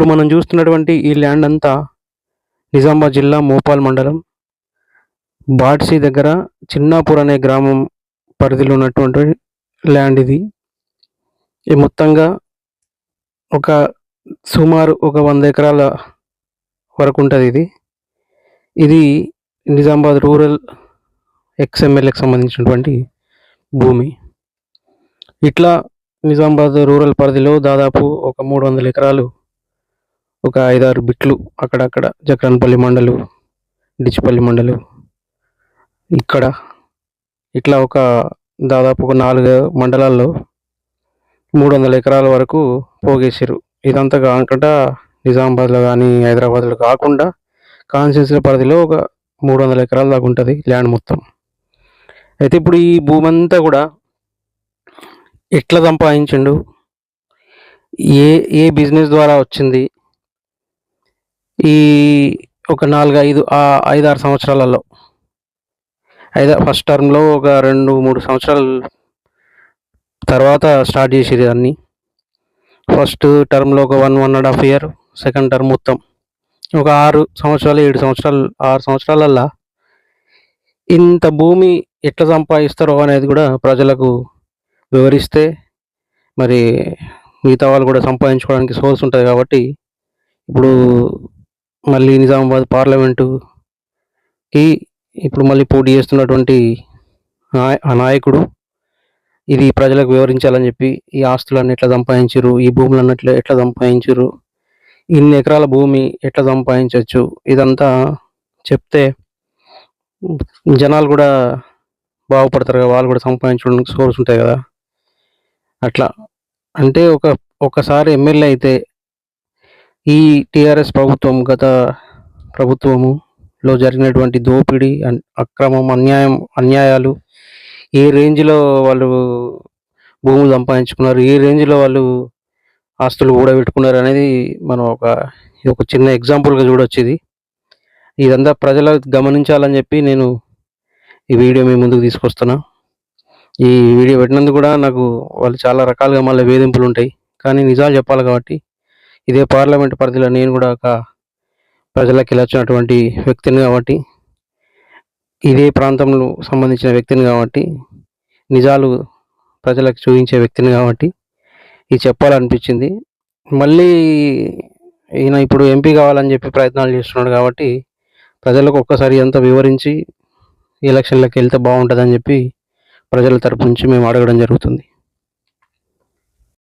ఇప్పుడు మనం చూస్తున్నటువంటి ఈ ల్యాండ్ అంతా నిజామాబాద్ జిల్లా మోపాల్ మండలం బాడ్సి దగ్గర చిన్నాపూర్ అనే గ్రామం పరిధిలో ఉన్నటువంటి ల్యాండ్ ఇది. ఈ మొత్తంగా ఒక సుమారు ఒక 100 ఎకరాల వరకు ఉంటుంది. ఇది నిజామాబాద్ రూరల్ ఎక్స్ఎమ్మెల్యేకి సంబంధించినటువంటి భూమి. ఇట్లా నిజామాబాద్ రూరల్ పరిధిలో దాదాపు ఒక 300 ఎకరాలు, ఒక 5-6 బిట్లు అక్కడక్కడ జక్రన్పల్లి మండలు, డిచ్చిపల్లి మండలు, ఇక్కడ ఇట్లా ఒక దాదాపు ఒక 4 మండలాల్లో 300 ఎకరాల వరకు పోగేసారు. ఇదంతా కాకుండా నిజామాబాద్లో కానీ హైదరాబాద్లో కాకుండా కాన్స్టిట్యున్సీ పరిధిలో ఒక 300 ఎకరాల దాకా ఉంటుంది ల్యాండ్ మొత్తం. అయితే ఇప్పుడు ఈ భూమి అంతా కూడా ఎట్లా సంపాదించిండు, ఏ ఏ బిజినెస్ ద్వారా వచ్చింది, ఈ ఒక 5-6 సంవత్సరాలలో ఫస్ట్ టర్మ్లో ఒక 2-3 సంవత్సరాల తర్వాత స్టార్ట్ చేసేది అన్నీ. ఫస్ట్ టర్మ్లో ఒక 1.5 ఇయర్, సెకండ్ టర్మ్ మొత్తం ఒక 6 సంవత్సరాలు 7 సంవత్సరాలు 6 సంవత్సరాలల్లా ఇంత భూమి ఎట్లా సంపాదిస్తారో అనేది కూడా ప్రజలకు వివరిస్తే మరి మిగతా వాళ్ళు కూడా సంపాదించుకోవడానికి సోర్స్ ఉంటుంది. కాబట్టి ఇప్పుడు మళ్ళీ నిజామాబాద్ పార్లమెంటుకి ఇప్పుడు మళ్ళీ పోటీ చేస్తున్నటువంటి ఆ నాయకుడు ఇది ప్రజలకు వివరించాలని చెప్పి ఈ ఆస్తులన్నీ ఎట్లా సంపాదించారు, ఈ భూములన్నీ ఎట్లా సంపాదించారు, ఇన్ని ఎకరాల భూమి ఎట్లా సంపాదించవచ్చు, ఇదంతా చెప్తే జనాలు కూడా బాగుపడతారు కదా, వాళ్ళు కూడా సంపాదించడానికి సోర్స్ ఉంటాయి కదా. అట్లా అంటే ఒకసారి ఎమ్మెల్యే అయితే ఈ టీఆర్ఎస్ ప్రభుత్వం గత ప్రభుత్వములో జరిగినటువంటి దోపిడీ, అక్రమం, అన్యాయాలు, ఏ రేంజ్లో వాళ్ళు భూములు సంపాదించుకున్నారు, ఏ రేంజ్లో వాళ్ళు ఆస్తులు కూడబెట్టుకున్నారు అనేది మనం ఒక చిన్న ఎగ్జాంపుల్గా చూడవచ్చు. ఇదంతా ప్రజలు గమనించాలని చెప్పి నేను ఈ వీడియో మీ ముందుకు తీసుకొస్తున్నా. ఈ వీడియో పెట్టినందుకు కూడా నాకు వాళ్ళు చాలా రకాలుగా మళ్ళీ వేధింపులు ఉంటాయి, కానీ నిజాలు చెప్పాలి కాబట్టి ఇదే పార్లమెంట్ పరిధిలో నేను కూడా ఒక ప్రజలకు ఇలా వచ్చినటువంటి వ్యక్తిని కాబట్టి, ఇదే ప్రాంతంలో సంబంధించిన వ్యక్తిని కాబట్టి, నిజాలు ప్రజలకు చూపించే వ్యక్తిని కాబట్టి ఇది చెప్పాలనిపించింది. మళ్ళీ ఈయన ఇప్పుడు ఎంపీ కావాలని చెప్పి ప్రయత్నాలు చేస్తున్నాడు కాబట్టి ప్రజలకు ఒక్కసారి అంతా వివరించి ఎలక్షన్లకు వెళ్తే బాగుంటుందని చెప్పి ప్రజల తరపు నుంచి మేము అడగడం జరుగుతుంది.